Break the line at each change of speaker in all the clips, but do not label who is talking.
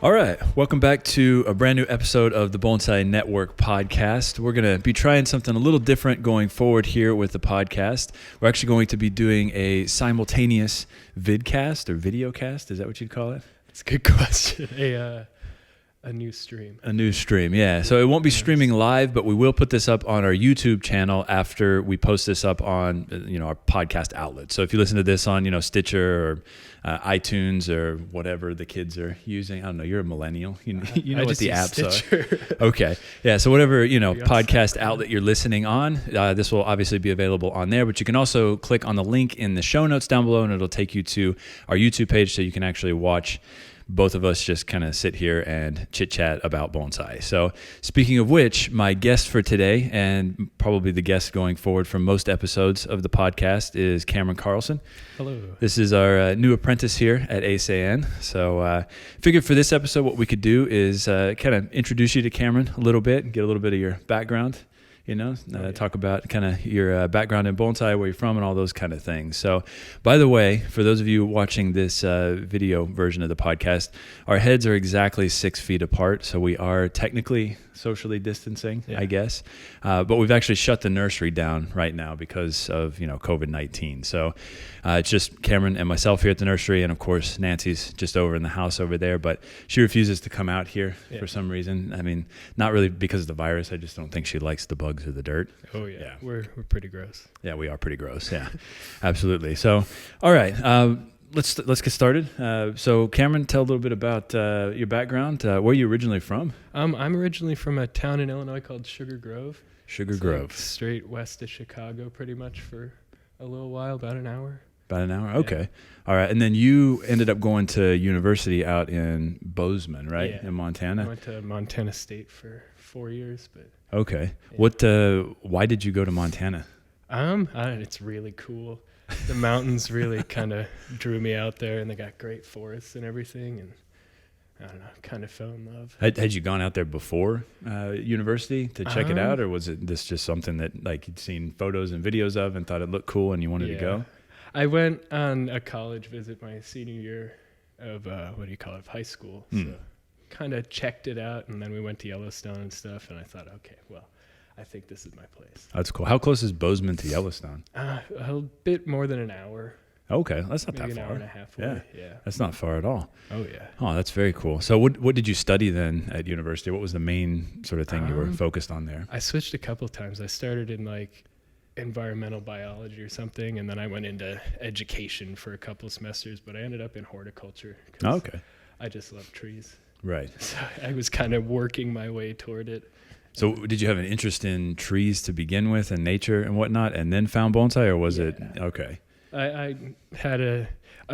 All right, welcome back to a brand new episode of the Bonsai Network Podcast. We're going to be trying something a little different going forward here with the podcast. We're actually going to be doing a simultaneous vidcast or videocast. Is that what you'd call it?
It's a good question. A new stream.
A new stream, yeah. So it won't be streaming live, but we will put this up on our YouTube channel after we post this up on, our podcast outlet. So if you listen to this on, Stitcher or iTunes or whatever the kids are using, I don't know. You're a millennial. You know what the apps are. Okay, yeah. So whatever podcast outlet you're listening on, this will obviously be available on there. But you can also click on the link in the show notes down below, and it'll take you to our YouTube page, so you can actually watch both of us just kind of sit here and chit-chat about bonsai. So speaking of which, my guest for today, and probably the guest going forward from most episodes of the podcast, is Cameron Carlson.
Hello.
This is our new apprentice here at Eisei-en. So figured for this episode what we could do is kind of introduce you to Cameron a little bit and get a little bit of your background. Talk about kind of your background in bonsai, where you're from, and all those kind of things. So, by the way, for those of you watching this video version of the podcast, our heads are exactly 6 feet apart, so we are technically socially distancing, I guess. But we've actually shut the nursery down right now because of COVID-19. So it's just Cameron and myself here at the nursery, and of course Nancy's just over in the house over there. But she refuses to come out here for some reason. I mean, not really because of the virus. I just don't think she likes the bugs or the dirt.
Oh yeah. We're pretty gross.
Yeah, we are pretty gross. Yeah, absolutely. So, all right. Let's get started. So, Cameron, tell a little bit about your background. Where are you originally from?
I'm originally from a town in Illinois called Sugar Grove.
Sugar Grove.
Straight west of Chicago, pretty much for a little while, about an hour.
About an hour? Okay. Yeah. All right. And then you ended up going to university out in Bozeman, right?
Yeah.
In Montana?
I went to Montana State for 4 years. But
okay.
Yeah.
Why did you go to Montana?
It's really cool. The mountains really kind of drew me out there, and they got great forests and everything, and I don't know, kind of fell in love.
Had you gone out there before university to check it out, or was this just something that you'd seen photos and videos of and thought it looked cool and you wanted to go?
I went on a college visit my senior year of high school. So kind of checked it out, and then we went to Yellowstone and stuff, and I thought, okay, well, I think this is my place.
That's cool. How close is Bozeman to Yellowstone?
A bit more than an hour.
Okay, that's not
Maybe
that far.
An hour and a half away. Yeah.
That's not far at all.
Oh yeah.
Oh, that's very cool. So what did you study then at university? What was the main sort of thing you were focused on there?
I switched a couple of times. I started in environmental biology or something, and then I went into education for a couple of semesters, but I ended up in horticulture.
Okay.
I just love trees.
Right.
So I was kind of working my way toward it.
So did you have an interest in trees to begin with and nature and whatnot, and then found bonsai, or was it okay?
I had a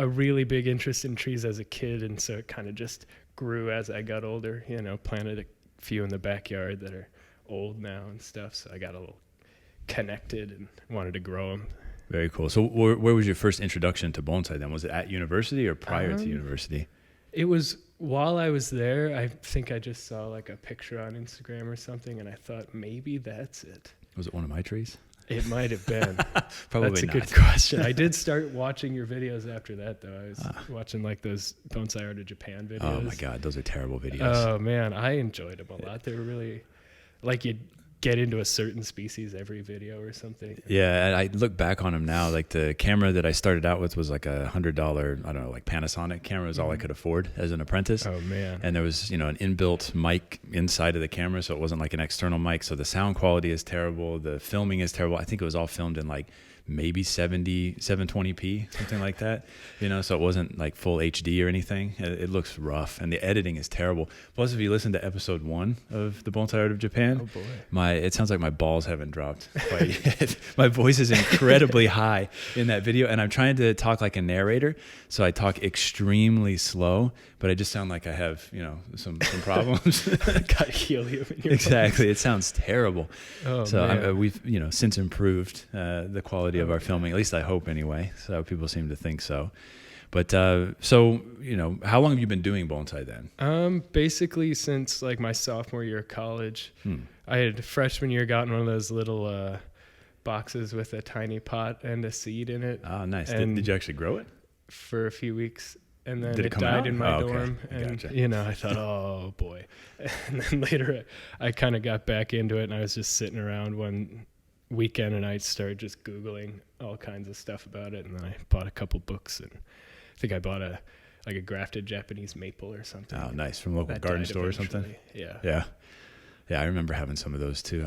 really big interest in trees as a kid, and so it kind of just grew as I got older. Planted a few in the backyard that are old now and stuff, so I got a little connected and wanted to grow them. Very
cool. So where was your first introduction to bonsai then? Was it at university or prior to university?
It was while I was there. I think I just saw a picture on Instagram or something, and I thought maybe that's it.
Was it one of my trees?
It might have been.
Probably
That's a
not.
good question. I did start watching your videos after that, though. I was watching those Bonsai Art of Japan videos.
Oh my God, those are terrible videos.
Oh man, I enjoyed them a lot. They were really you get into a certain species every video or something.
Yeah, and I look back on them now. The camera that I started out with was $100, I don't know, Panasonic camera was all I could afford as an apprentice.
Oh man.
And there was, an inbuilt mic inside of the camera, so it wasn't an external mic. So the sound quality is terrible. The filming is terrible. I think it was all filmed in maybe 720p, something like that. So it wasn't full HD or anything. It looks rough, and the editing is terrible. Plus, if you listen to episode 1 of the Bonsai Art of Japan,
oh boy,
it sounds like my balls haven't dropped quite yet. My voice is incredibly high in that video, and I'm trying to talk like a narrator, so I talk extremely slow, but I just sound like I have, some problems.
Got helium in your
Exactly.
voice.
It sounds terrible.
Oh,
so
man.
We've, since improved the quality of our filming, at least I hope anyway. So people seem to think so. But how long have you been doing bonsai then?
Basically since my sophomore year of college. I had freshman year gotten one of those little boxes with a tiny pot and a seed in it.
Oh, nice.
And
Did you actually grow it?
For a few weeks. and then
Did
it
come
died
out?
in my
Oh, okay.
dorm. And,
Gotcha.
I thought, oh, boy. And then later I kind of got back into it, and I was just sitting around one weekend, and I started just Googling all kinds of stuff about it, and then I bought a couple books, and I think I bought a grafted Japanese maple or something.
Oh, nice. From a local
That
garden
died
store or something?
eventually. Yeah.
Yeah, I remember having some of those too.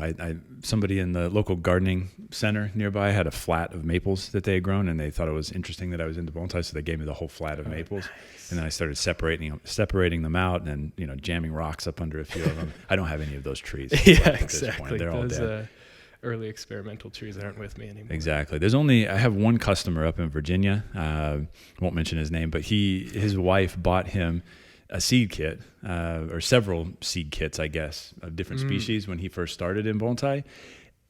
Somebody in the local gardening center nearby had a flat of maples that they had grown, and they thought it was interesting that I was into bonsai, so they gave me the whole flat of maples.
Nice.
And then I started separating them out, and jamming rocks up under a few of them. I don't have any of those trees.
Yeah,
at this
exactly.
point. They're all
Those
dead.
early experimental trees aren't with me anymore.
Exactly. I have one customer up in Virginia. Won't mention his name, but his wife bought him a seed kit, or several seed kits, I guess, of different species when he first started in bonsai,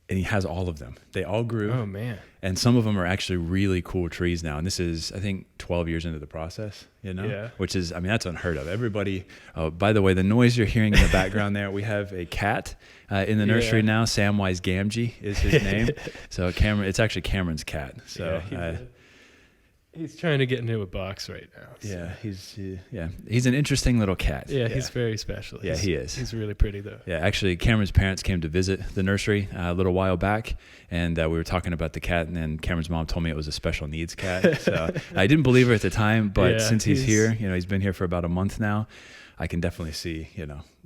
and he has all of them. They all grew.
Oh, man.
And some of them are actually really cool trees now. And this is, I think, 12 years into the process,
Yeah.
which is, that's unheard of. Everybody, by the way, the noise you're hearing in the background there, we have a cat in the nursery now. Samwise Gamgee is his name. So it's actually Cameron's cat. So
he's trying to get into a box right now. So.
Yeah, he's an interesting little cat.
Yeah, he's very special.
Yeah, he is.
He's really pretty, though.
Yeah, actually, Cameron's parents came to visit the nursery a little while back, and we were talking about the cat, and then Cameron's mom told me it was a special needs cat. So I didn't believe her at the time, but since he's here, he's been here for about a month now, I can definitely see,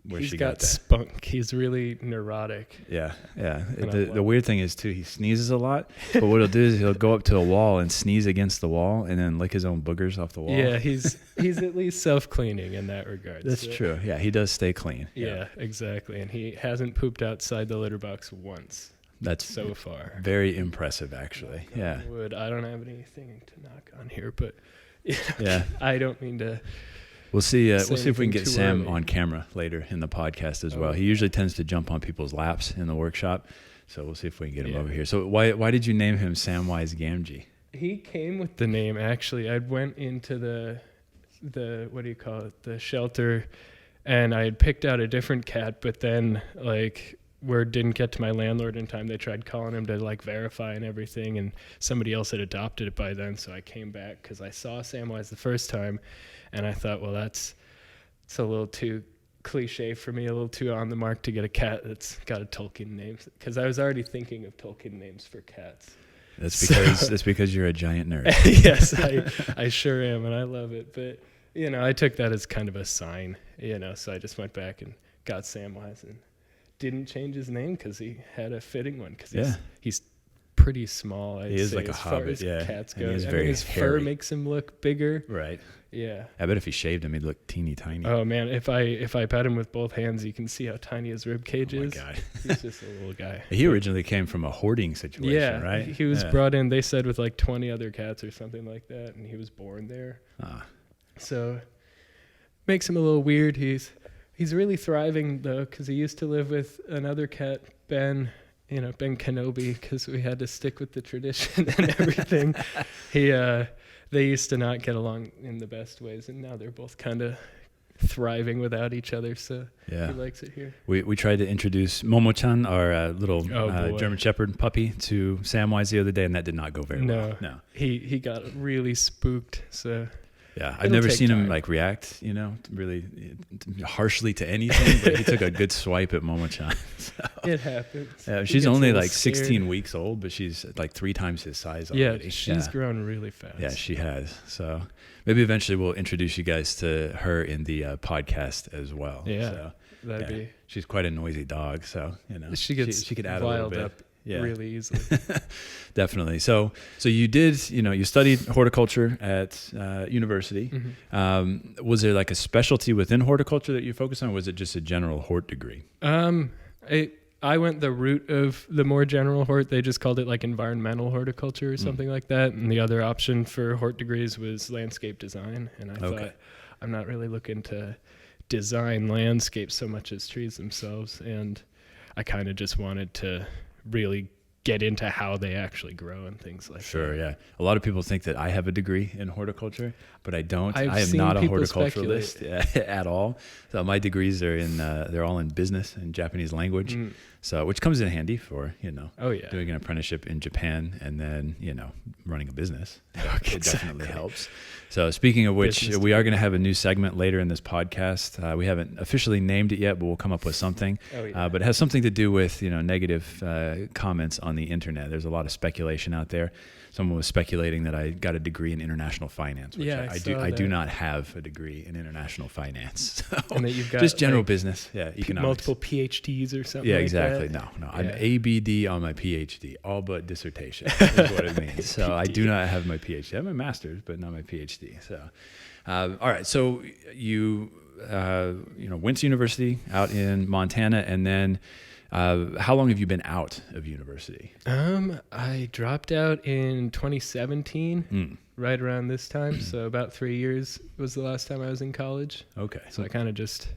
where
he's
she
got
got that.
spunk. He's really neurotic.
Yeah.
And
The weird thing is, too, he sneezes a lot, but what he'll do is he'll go up to a wall and sneeze against the wall and then lick his own boogers off the wall.
Yeah, he's at least self-cleaning in that regard.
That's true. Yeah, he does stay clean.
Yeah, exactly. And he hasn't pooped outside the litter box once.
That's
so far.
Very impressive, actually. Yeah.
I don't have anything to knock on here, but
yeah,
I don't mean to.
We'll see. We'll see if we can get Sam
early
on camera later in the podcast as well. He usually tends to jump on people's laps in the workshop, so we'll see if we can get him over here. So why did you name him Samwise Gamgee?
He came with the name, actually. I went into the what do you call it, the shelter, and I had picked out a different cat, but then word didn't get to my landlord in time. They tried calling him to verify and everything, and somebody else had adopted it by then. So I came back because I saw Samwise the first time, and I thought, well, it's a little too cliche for me, a little too on the mark to get a cat that's got a Tolkien name, because I was already thinking of Tolkien names for cats.
That's because you're a giant nerd.
Yes, I sure am, and I love it. But I took that as kind of a sign, so I just went back and got Samwise and didn't change his name because he had a fitting one, because he's pretty small. I'd
he is
say,
like a
as
hobbit,
far as cats go.
His hairy.
Fur makes him look bigger.
Right.
Yeah.
I bet if he shaved him, he'd look teeny tiny.
Oh man, if I pat him with both hands, you can see how tiny his rib cage is.
Oh my God.
He's just a little guy.
He originally came from a hoarding situation, right?
He was brought in, they said, with 20 other cats or something like that, and he was born there. So makes him a little weird. He's really thriving though, because he used to live with another cat, Ben. Ben Kenobi, because we had to stick with the tradition and everything. They used to not get along in the best ways, and now they're both kind of thriving without each other. So he likes it here.
We tried to introduce Momo-chan, our little German Shepherd puppy, to Samwise the other day, and that did not go very well. No,
he got really spooked. So.
Yeah, I've never seen him react, really harshly to anything, but he took a good swipe at Momo-chan. So.
It happens.
She's only 16 weeks old, but she's 3 times his size already.
Yeah, she's grown really fast.
Yeah, she has. So maybe eventually we'll introduce you guys to her in the podcast as well.
Yeah,
so,
that'd be.
She's quite a noisy dog, so
she could add a little bit. Up. Yeah. Really easily.
Definitely. So you did, you studied horticulture at university.
Mm-hmm.
Was there a specialty within horticulture that you focused on, or was it just a general hort degree?
I went the route of the more general hort. They just called it environmental horticulture or something like that. And the other option for hort degrees was landscape design. And I thought, I'm not really looking to design landscapes so much as trees themselves. And I kind of just wanted to really get into how they actually grow and things like that.
Sure, yeah. A lot of people think that I have a degree in horticulture, but I don't.
I
am not a
people
horticulturalist at all. So my degrees are they're all in business and Japanese language. So which comes in handy for, doing an apprenticeship in Japan and then, running a business. It definitely helps. So speaking of which, we are going to have a new segment later in this podcast. We haven't officially named it yet, but we'll come up with something. But it has something to do with, negative comments on the internet. There's a lot of speculation out there. Someone was speculating that I got a degree in international finance, which I do not have a degree in international finance. So
and that you've got
just general business, economics.
Multiple PhDs or something.
Yeah, exactly.
Like that.
No. I'm ABD on my PhD, all but dissertation is what it means. So I do not have my PhD. I have my master's, but not my PhD. So, all right. So you went to university out in Montana, and then. How long have you been out of university?
I dropped out in 2017, right around this time. So about 3 years was the last time I was in college.
Okay.
So I kind of just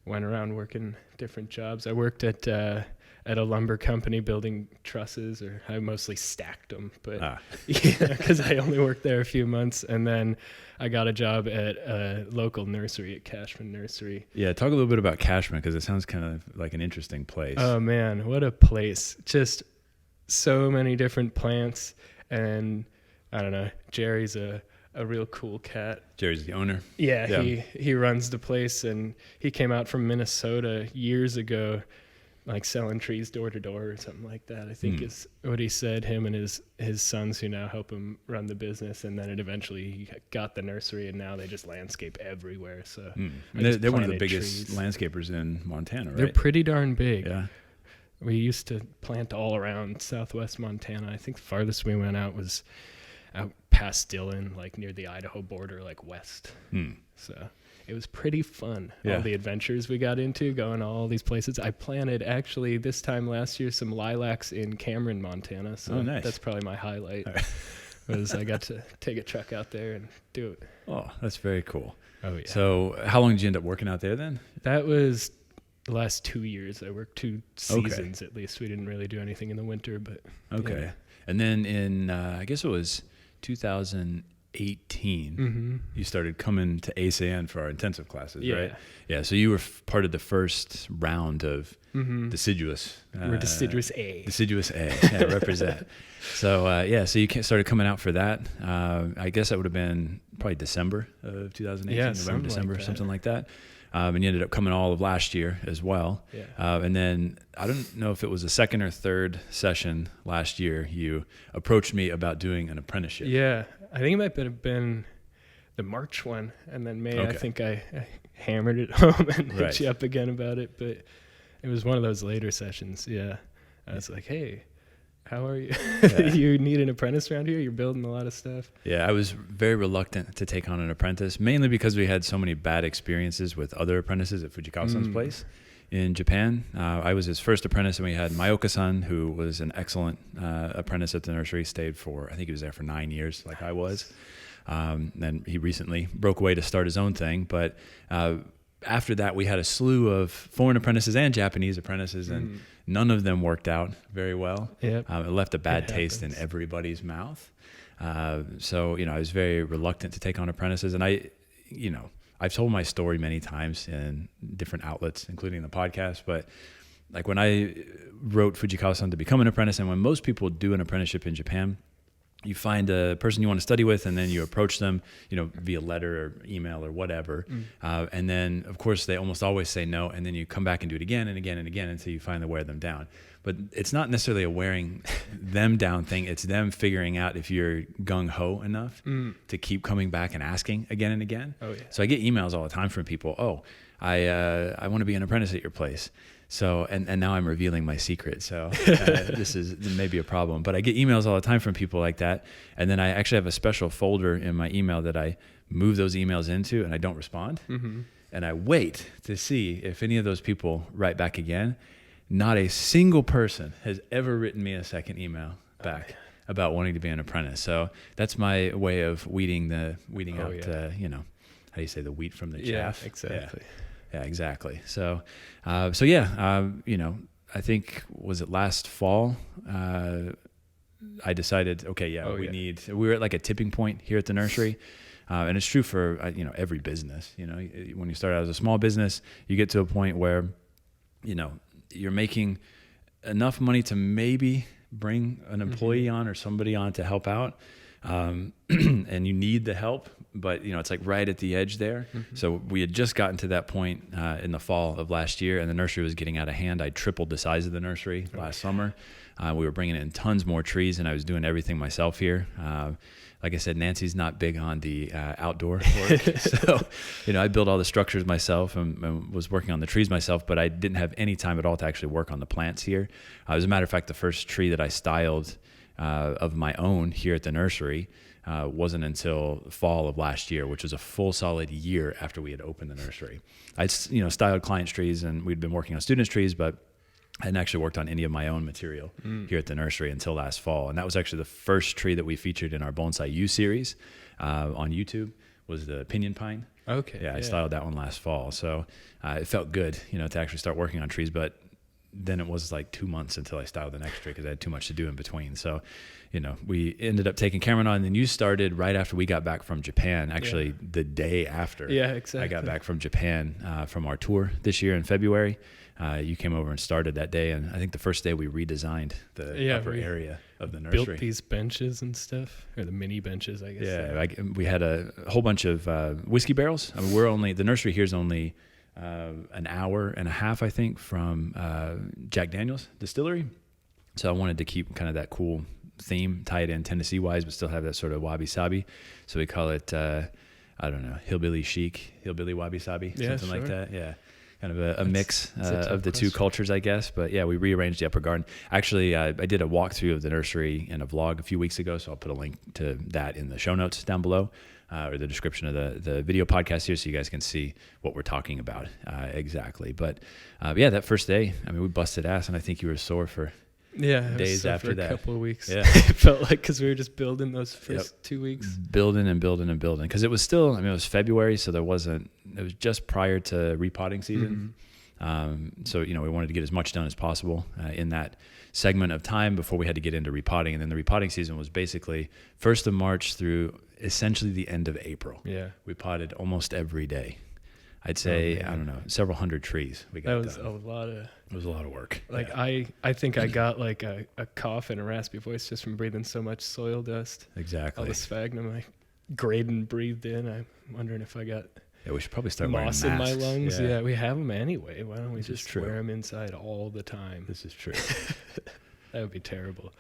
went around working different jobs. I worked at a lumber company building trusses, or I mostly stacked them, but because I only worked there a few months, and then I got a job at a local nursery at Cashman Nursery.
Yeah, talk a little bit about Cashman, because it sounds kind of like an interesting place.
Oh man, what a place. Just so many different plants, and I don't know, Jerry's a real cool cat.
Jerry's the owner.
Yeah. He runs the place, and he came out from Minnesota years ago, like selling trees door to door or something like that, I think is what he said, him and his sons who now help him run the business. And then he got the nursery, and now they just landscape everywhere. So
they're one of the biggest landscapers in Montana, right?
They're pretty darn big.
Yeah.
We used to plant all around southwest Montana. I think the farthest we went out was out past Dillon, like near the Idaho border, like west. So it was pretty fun.
Yeah.
All the adventures we got into, going all these places. I planted actually this time last year some lilacs in Cameron, Montana. So
nice.
That's probably my highlight. Was I got to take a truck out there and do it.
Oh, that's very cool.
Oh yeah.
So how long did you end up working out there then?
That was the last 2 years. I worked 2 seasons at least. We didn't really do anything in the winter, but
okay.
Yeah.
And then in I guess it was 2018, you started coming to Eisei-en for our intensive classes, right? Yeah. So you were part of the first round of deciduous.
We're deciduous A.
Deciduous A. Yeah, represent. So so you started coming out for that. I guess that would have been probably December of 2018, November, December, something like that. And you ended up coming all of last year as well.
Yeah.
And then I don't know if it was the second or third session last year, you approached me about doing an apprenticeship.
Yeah. I think it might have been the March one. And then May, I think I hammered it home and hit you up again about it. But it was one of those later sessions. Yeah. I was like, hey, how are you? You need an apprentice around here? You're building a lot of stuff.
Yeah, I was very reluctant to take on an apprentice, mainly because we had so many bad experiences with other apprentices at Fujikawa-san's place in Japan. I was his first apprentice, and we had Mayoka-san, who was an excellent apprentice at the nursery, stayed for, I think he was there for 9 years, like I was. Then he recently broke away to start his own thing, but after that, we had a slew of foreign apprentices and Japanese apprentices, and none of them worked out very well. Yep. It left a bad taste in everybody's mouth. So, I was very reluctant to take on apprentices. And I've told my story many times in different outlets, including the podcast. But like when I wrote Fujikawa-san to become an apprentice, and when most people do an apprenticeship in Japan, you find a person you want to study with, and then you approach them, via letter or email or whatever. And then, of course, they almost always say no, and then you come back and do it again and again and again until you finally wear them down. But it's not necessarily a wearing them down thing. It's them figuring out if you're gung-ho enough to keep coming back and asking again and again. Oh, yeah. So I get emails all the time from people, I want to be an apprentice at your place. So, and now I'm revealing my secret. So this is maybe a problem, but I get emails all the time from people like that. And then I actually have a special folder in my email that I move those emails into, and I don't respond. And I wait to see if any of those people write back again. Not a single person has ever written me a second email back about wanting to be an apprentice. So that's my way of weeding out, how do you say, the wheat from the chaff?
Yeah, exactly.
Yeah, exactly. So, I think, was it last fall? I decided, okay, we were at like a tipping point here at the nursery. And it's true for, every business. When you start out as a small business, you get to a point where, you're making enough money to maybe bring an employee on or somebody on to help out. And you need the help, but it's like right at the edge there. So we had just gotten to that point in the fall of last year, and the nursery was getting out of hand. I tripled the size of the nursery last summer. We were bringing in tons more trees, and I was doing everything myself here. Like I said, Nancy's not big on the outdoor work. So, I built all the structures myself and was working on the trees myself, but I didn't have any time at all to actually work on the plants here. As a matter of fact, the first tree that I styled of my own here at the nursery wasn't until fall of last year, which was a full solid year after we had opened the nursery. I styled clients' trees, and we'd been working on students' trees, but I hadn't actually worked on any of my own material here at the nursery until last fall. And that was actually the first tree that we featured in our Bonsai-U series on YouTube, was the pinyon pine.
Okay.
Yeah, I styled that one last fall. So it felt good, to actually start working on trees. But then it was like 2 months until I styled the next tree because I had too much to do in between. So, we ended up taking Cameron on, and then you started right after we got back from Japan, actually the day after I got back from Japan from our tour this year in February. You came over and started that day, and I think the first day we redesigned the upper area of the nursery.
Built these benches and stuff, or the mini benches, I guess.
Yeah, we had a whole bunch of whiskey barrels. I mean, the nursery here is only an hour and a half, I think, from Jack Daniel's distillery. So I wanted to keep kind of that cool theme, tie it in Tennessee-wise, but still have that sort of wabi-sabi. So we call it, hillbilly chic, hillbilly wabi-sabi, something like that. Yeah. Kind of a mix of the two cultures, I guess. But yeah, we rearranged the upper garden. Actually, I did a walkthrough of the nursery in a vlog a few weeks ago, so I'll put a link to that in the show notes down below, or the description of the video podcast here, so you guys can see what we're talking about exactly. But that first day, I mean, we busted ass, and I think you were sore for days after that.
A couple of weeks.
Yeah.
It felt like, because we were just building those first 2 weeks.
Building and building and building. Because it was still, it was February, so it was just prior to repotting season. So, we wanted to get as much done as possible in that segment of time before we had to get into repotting. And then the repotting season was basically 1st of March through essentially the end of April.
Yeah.
We potted almost every day. I'd say, several hundred trees we got done. It was a lot of work.
I think I got like a cough and a raspy voice just from breathing so much soil dust.
Exactly.
All the sphagnum I Graydon breathed in. I'm wondering if I got
we should probably start
moss
wearing
in
masks.
my lungs.
Yeah.
Yeah, we have them anyway. Why don't we just wear them inside all the time?
This is true.
That would be terrible.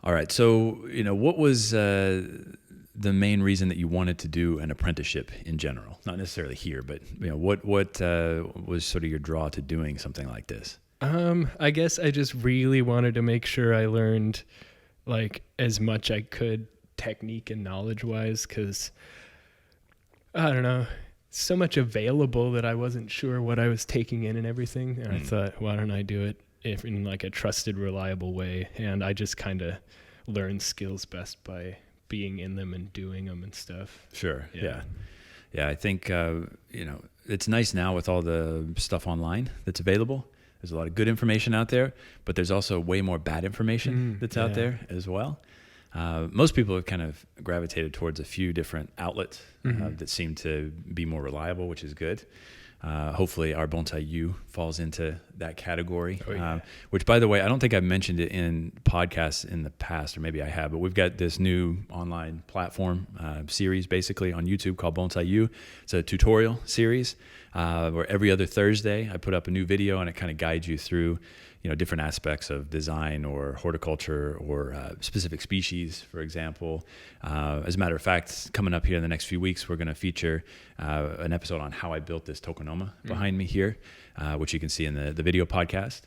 All right. So, what was the main reason that you wanted to do an apprenticeship in general? Not necessarily here, but what was sort of your draw to doing something like this?
I guess I just really wanted to make sure I learned like as much I could technique and knowledge wise, because I don't know, so much available that I wasn't sure what I was taking in and everything. And I thought, why don't I do it in like a trusted, reliable way? And I just kind of learned skills best by being in them and doing them and stuff.
Sure. Yeah. I think, it's nice now with all the stuff online that's available. There's a lot of good information out there, but there's also way more bad information that's out there as well. Most people have kind of gravitated towards a few different outlets that seem to be more reliable, which is good. Hopefully our Bonsai-U falls into that category, which, by the way, I don't think I've mentioned it in podcasts in the past, or maybe I have, but we've got this new online platform series basically on YouTube called Bonsai-U. It's a tutorial series where every other Thursday I put up a new video, and it kind of guides you through different aspects of design or horticulture or specific species, for example. As a matter of fact, coming up here in the next few weeks, we're going to feature an episode on how I built this tokonoma behind me here, which you can see in the video podcast.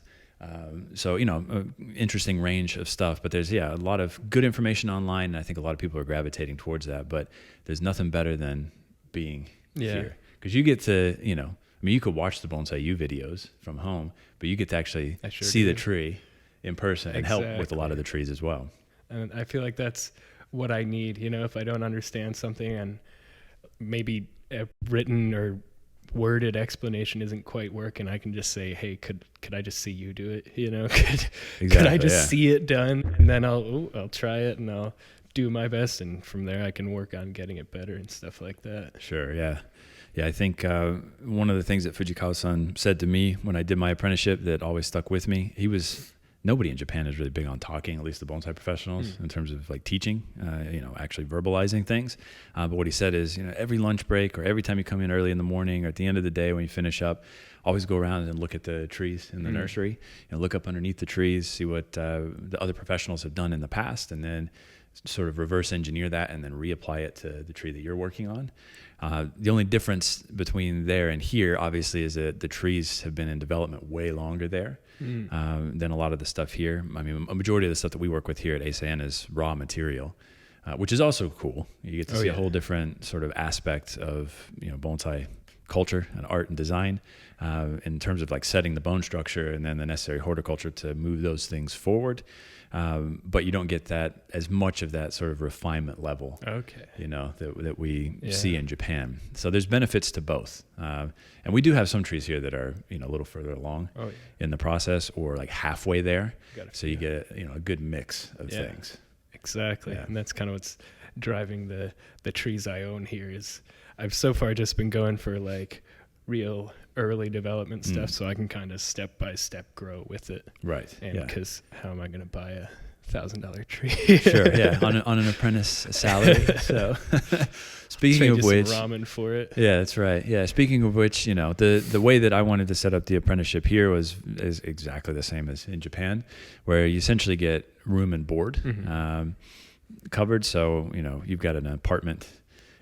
So, interesting range of stuff, but there's, a lot of good information online. And I think a lot of people are gravitating towards that, but there's nothing better than being here, because you get to, you could watch the Bonsai-U videos from home, but you get to actually see the tree in person and help with a lot of the trees as well.
And I feel like that's what I need, if I don't understand something, and maybe a written or worded explanation isn't quite working, I can just say, hey, could I just see you do it? Could I just see it done? And then I'll try it and I'll do my best. And from there I can work on getting it better and stuff like that.
Sure. Yeah. Yeah. I think one of the things that Fujikawa-san said to me when I did my apprenticeship that always stuck with me, nobody in Japan is really big on talking, at least the bonsai professionals, in terms of like teaching, actually verbalizing things. But what he said is, every lunch break or every time you come in early in the morning or at the end of the day when you finish up, always go around and look at the trees in the nursery, look up underneath the trees, see what the other professionals have done in the past, and then sort of reverse engineer that and then reapply it to the tree that you're working on. The only difference between there and here, obviously, is that the trees have been in development way longer there than a lot of the stuff here. I mean, a majority of the stuff that we work with here at Eisei-en is raw material, which is also cool. You get to see a whole different sort of aspect of bonsai culture and art and design in terms of like setting the bone structure and then the necessary horticulture to move those things forward. But you don't get that as much of that sort of refinement level, that we see in Japan. So there's benefits to both. And we do have some trees here that are, a little further along in the process or like halfway there. So you get, a good mix of things.
Exactly. Yeah. And that's kind of what's driving the trees I own here is I've so far just been going for like real early development stuff, so I can kind of step by step grow with it.
Right.
And because how am I going to buy a $1,000 tree?
Sure. Yeah. On an apprentice salary. So speaking of which,
some ramen for it.
Yeah, that's right. Yeah. Speaking of which, the way that I wanted to set up the apprenticeship here is exactly the same as in Japan, where you essentially get room and board covered. So, you've got an apartment.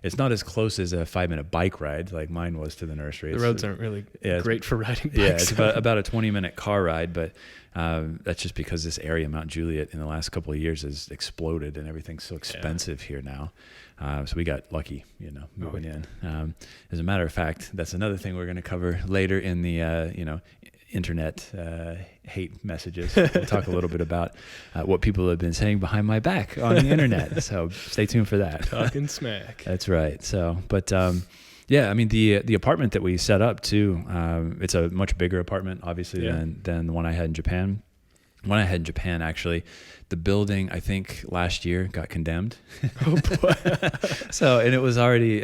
It's not as close as a 5-minute bike ride like mine was to the nursery.
The roads aren't really great for riding bikes.
Yeah, it's about a 20-minute car ride, but that's just because this area, Mount Juliet, in the last couple of years has exploded and everything's so expensive here now. So we got lucky, moving in. As a matter of fact, that's another thing we're going to cover later in the, internet hate messages. We'll talk a little bit about what people have been saying behind my back on the internet. So stay tuned for that.
Talking smack.
That's right. So, but I mean, the apartment that we set up too, it's a much bigger apartment, obviously, than the one I had in Japan. When I had in Japan, actually, the building, I think last year got condemned.
Oh boy.
So, and it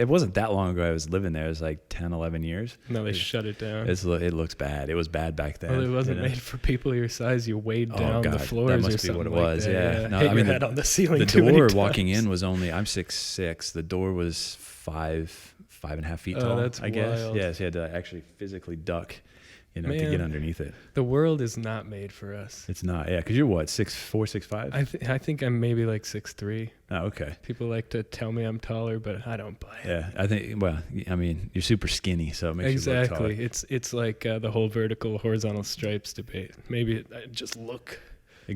wasn't that long ago I was living there. It was like 10, 11 years.
No, they shut it down.
It looks bad. It was bad back then.
Well, it wasn't made for people your size. You weighed down the floors
that must
or something.
Be what it was.
Like
Yeah.
No, hit your head on the ceiling.
The door walking in was only, I'm 6'6". The door was 5.5 feet tall.
That's
I guess.
wild.
Yeah, so you had to actually physically duck. To get underneath it.
The world is not made for us.
It's not, yeah. Because you're what, 6'4", 6'5"?
I think I'm maybe like 6'3".
Oh, okay.
People like to tell me I'm taller, but I don't buy it.
Yeah, I think. Well, I mean, you're super skinny, so it makes you look taller.
Exactly. It's like the whole vertical horizontal stripes debate. Maybe I just look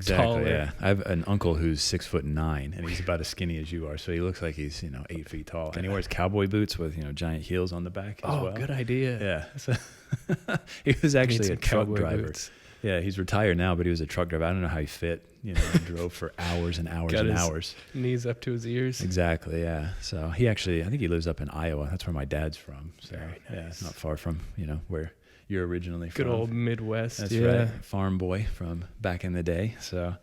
taller.
Yeah. I have an uncle who's 6'9", and he's about as skinny as you are, so he looks like he's 8 feet tall, and he wears cowboy boots with giant heels on the back as well.
Oh, good idea.
Yeah. So he was actually a truck driver.
Boots.
Yeah, he's retired now, but he was a truck driver. I don't know how he fit. He drove for hours and hours and hours.
Knees up to his ears.
Exactly. Yeah. So I think he lives up in Iowa. That's where my dad's from. So
very nice.
Not far from where you're originally from.
Good old Midwest.
That's right. Farm boy from back in the day. So,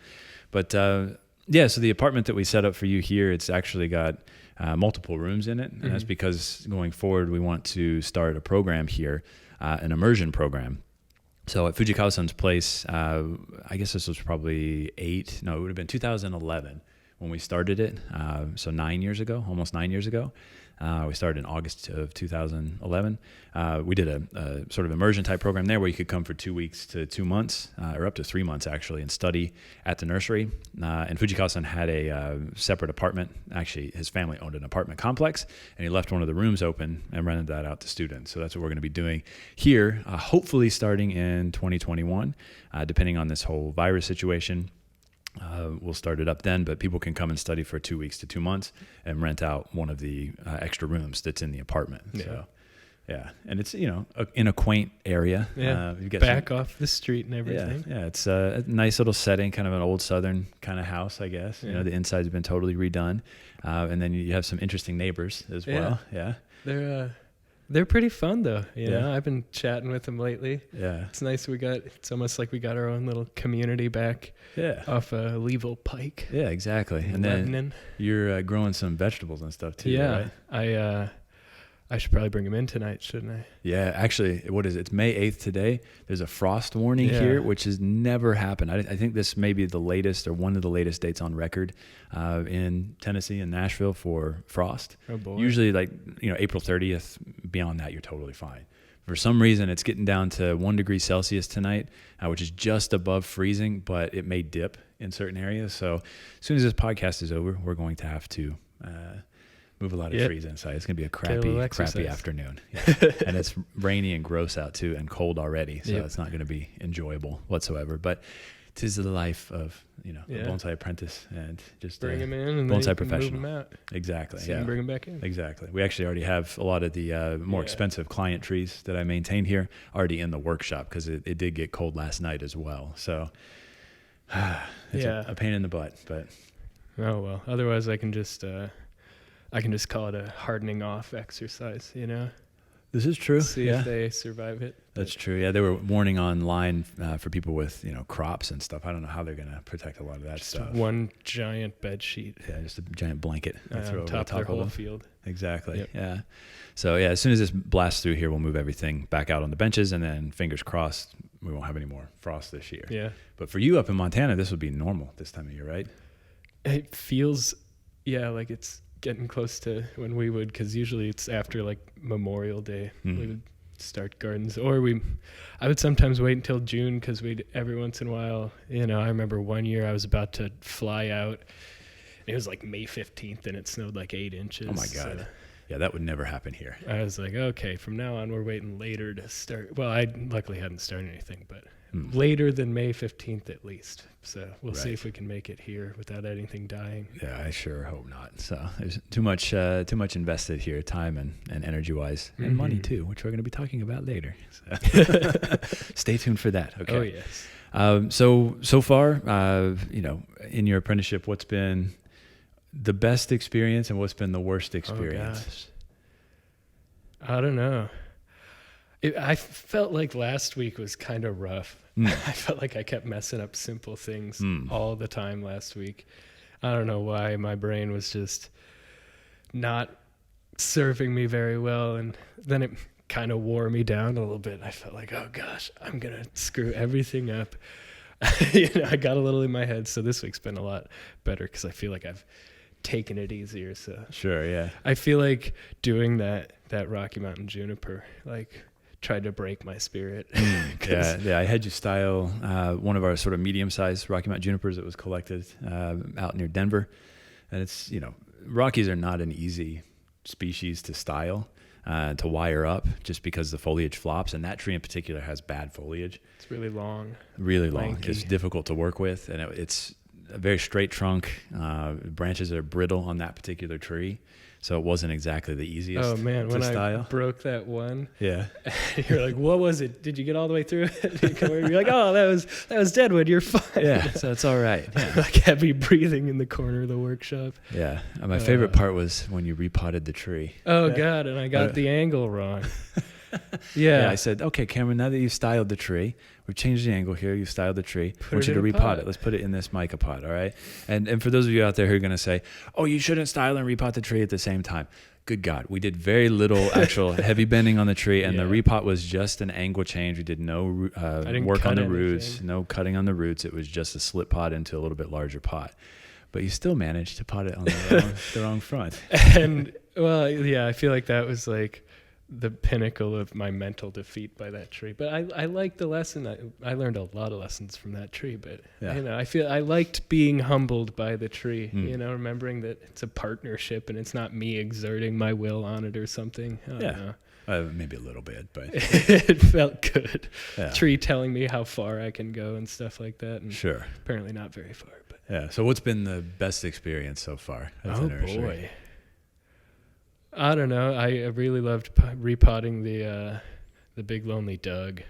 but so the apartment that we set up for you here, it's actually got multiple rooms in it, and that's because going forward we want to start a program here, an immersion program. So at Fujikawa-san's place, I guess this was probably it would have been 2011 when we started it. So almost 9 years ago. We started in August of 2011. We did a sort of immersion type program there where you could come for 2 weeks to 2 months, or up to 3 months actually, and study at the nursery. And Fujikawa-san had a separate apartment. Actually, his family owned an apartment complex, and he left one of the rooms open and rented that out to students. So that's what we're going to be doing here, hopefully starting in 2021, depending on this whole virus situation. We'll start it up then, but people can come and study for 2 weeks to 2 months and rent out one of the extra rooms that's in the apartment.
Yeah.
So, yeah. And it's, in a quaint area.
Yeah. Back off the street and everything.
Yeah. It's a nice little setting, kind of an old Southern kind of house, I guess.
Yeah.
The inside's been totally redone. And then you have some interesting neighbors as well. Yeah.
They're pretty fun though. You
Yeah.
know, I've been chatting with them lately.
Yeah.
It's nice. It's almost like we got our own little community back
Yeah.
off Leeville Pike.
Yeah, exactly. And
Lebanon.
then you're growing some vegetables and stuff too,
Yeah.
right?
I should probably bring them in tonight, shouldn't I?
Yeah, actually, what is it? It's May 8th today. There's a frost warning
Yeah.
here, which has never happened. I think this may be the latest or one of the latest dates on record in Tennessee and Nashville for frost.
Oh boy.
Usually April 30th, beyond that, you're totally fine. For some reason, it's getting down to 1 degree Celsius tonight, which is just above freezing, but it may dip in certain areas. So as soon as this podcast is over, we're going to have to move a lot of trees inside. It's going to be a crappy afternoon. Yeah. And it's rainy and gross out too and cold already. So it's not going to be enjoyable whatsoever. But 'tis the life of, a bonsai apprentice and just
bring them in and
bonsai
then
professional.
move them out.
Exactly.
So you can bring them back in.
Exactly. We actually already have a lot of the more expensive client trees that I maintain here already in the workshop because it did get cold last night as well. So it's a pain in the butt, but.
Oh, well, otherwise I can just call it a hardening off exercise, you know?
This is true.
See if they survive it.
That's true. Yeah, they were warning online for people with crops and stuff. I don't know how they're going to protect a lot of that
just
stuff.
One giant bed sheet.
Yeah, just a giant blanket.
On top of their whole field.
Exactly.
Yep.
Yeah. So as soon as this blasts through here, we'll move everything back out on the benches, and then fingers crossed we won't have any more frost this year.
Yeah.
But for you up in Montana, this would be normal this time of year, right?
It feels, like it's getting close to when we would, because usually it's after like Memorial Day. We would start gardens, or I would sometimes wait until June because every once in a while, I remember one year I was about to fly out. It was like May 15th and it snowed like 8 inches.
Oh my God. So yeah, that would never happen here.
I was like, okay, from now on we're waiting later to start. Well, I luckily hadn't started anything, but later than May 15th at least. So we'll see if we can make it here without anything dying.
Yeah, I sure hope not. So there's too much invested here, time and energy wise, and money too, which we're going to be talking about later. So stay tuned for that. Okay.
Oh yes.
So far, in your apprenticeship, what's been the best experience and what's been the worst experience?
Oh, gosh. I don't know. I felt like last week was kind of rough. I felt like I kept messing up simple things all the time last week. I don't know why. My brain was just not serving me very well. And then it kind of wore me down a little bit. I felt like, oh gosh, I'm going to screw everything up. I got a little in my head. So this week's been a lot better because I feel like I've taken it easier. So
sure, yeah.
I feel like doing that Rocky Mountain juniper, tried to break my spirit.
Yeah. I had you style one of our sort of medium-sized Rocky Mountain junipers that was collected out near Denver, and it's Rockies are not an easy species to style, to wire up, just because the foliage flops, and that tree in particular has bad foliage.
It's really long.
Really long.
Lanky.
It's difficult to work with, and it's a very straight trunk. Branches are brittle on that particular tree. So it wasn't exactly the easiest.
Oh man,
to
when
style.
I broke that one,
yeah,
you're like, "What was it? Did you get all the way through it?" You're like, "Oh, that was deadwood. You're fine."
Yeah, so it's all right. Yeah.
Like heavy breathing in the corner of the workshop.
Yeah, and my favorite part was when you repotted the tree.
Oh God, and I got the angle wrong. Yeah,
I said, "Okay, Cameron, now that you've styled the tree, we've changed the angle here. You've styled the tree. I want you to repot it. Let's put it in this mica pot, all right?" And for those of you out there who are going to say, "Oh, you shouldn't style and repot the tree at the same time." Good God, we did very little actual heavy bending on the tree, and the repot was just an angle change. We did no work on the roots, no cutting on the roots. It was just a slip pot into a little bit larger pot. But you still managed to pot it on the wrong front.
And, well, yeah, I feel like that was like the pinnacle of my mental defeat by that tree. But I liked the lesson. I learned a lot of lessons from that tree. But, I feel I liked being humbled by the tree, remembering that it's a partnership and it's not me exerting my will on it or something. I don't know.
Maybe a little bit, but
it felt good.
Yeah.
Tree telling me how far I can go and stuff like that. And
sure.
Apparently not very far. But
yeah. So what's been the best experience so far?
Boy. I don't know. I really loved repotting the Big Lonely Doug.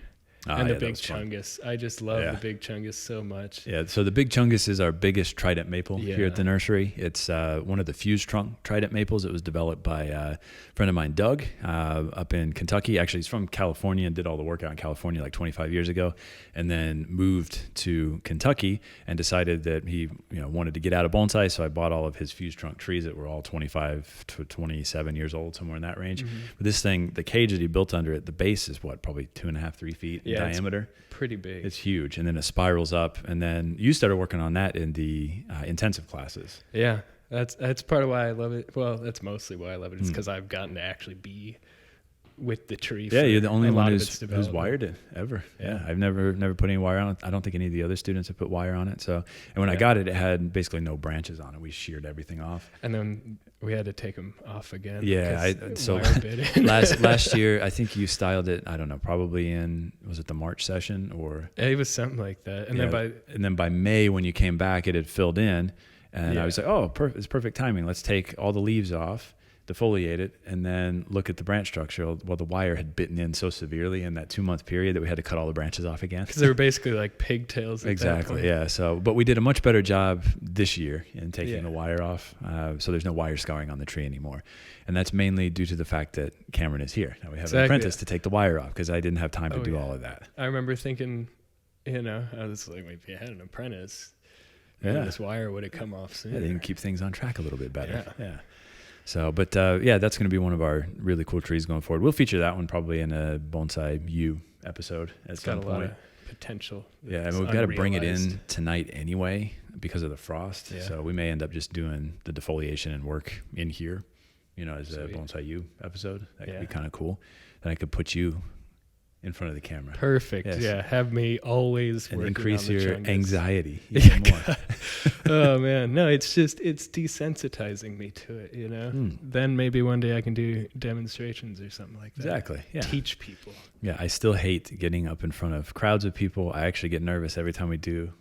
And the big Chungus. I just love the big Chungus so much.
Yeah, so the big Chungus is our biggest trident maple here at the nursery. It's one of the fused trunk trident maples. It was developed by a friend of mine, Doug, up in Kentucky. Actually, he's from California and did all the work out in California like 25 years ago, and then moved to Kentucky and decided that he wanted to get out of bonsai. So I bought all of his fused trunk trees that were all 25 to 27 years old, somewhere in that range. But this thing, the cage that he built under it, the base is probably 2.5, 3 feet in diameter.
Pretty big.
It's huge. And then it spirals up. And then you started working on that in the intensive classes.
Yeah, that's part of why I love it. Well, that's mostly why I love it. It's because I've gotten to actually be with the tree.
Yeah, you're the only one who's wired it ever. Yeah, I've never put any wire on it. I don't think any of the other students have put wire on it. So, and when I got it, it had basically no branches on it. We sheared everything off.
And then we had to take them off again.
Yeah, so last year, I think you styled it, I don't know, probably was it the March session or?
It was something like that. And
then by May, when you came back, it had filled in. And I was like, oh, it's perfect timing. Let's take all the leaves off, defoliate it, and then look at the branch structure. Well, the wire had bitten in so severely in that 2-month period that we had to cut all the branches off again.
Because they were basically like pigtails.
Exactly, yeah. So, but we did a much better job this year in taking the wire off. So there's no wire scarring on the tree anymore. And that's mainly due to the fact that Cameron is here. Now we have an apprentice to take the wire off because I didn't have time to do all of that.
I remember thinking, I was like, if you had an apprentice, this wire would have come off sooner.
Yeah, they can keep things on track a little bit better. Yeah. So, but that's going to be one of our really cool trees going forward. We'll feature that one probably in a BONSAI-U episode at some point.
Got a lot of potential.
Yeah, and we've got to bring it in tonight anyway because of the frost. Yeah. So we may end up just doing the defoliation and work in here, as a BONSAI-U episode. That could be kind of cool. Then I could put you in front of the camera.
Perfect. Yes. Yeah. Have me always
and
working
increase
on the
your
Chungas.
Anxiety even more.
Oh man, no, it's desensitizing me to it. Then maybe one day I can do demonstrations or something like that.
Exactly. Yeah.
Teach people.
Yeah. I still hate getting up in front of crowds of people. I actually get nervous every time we do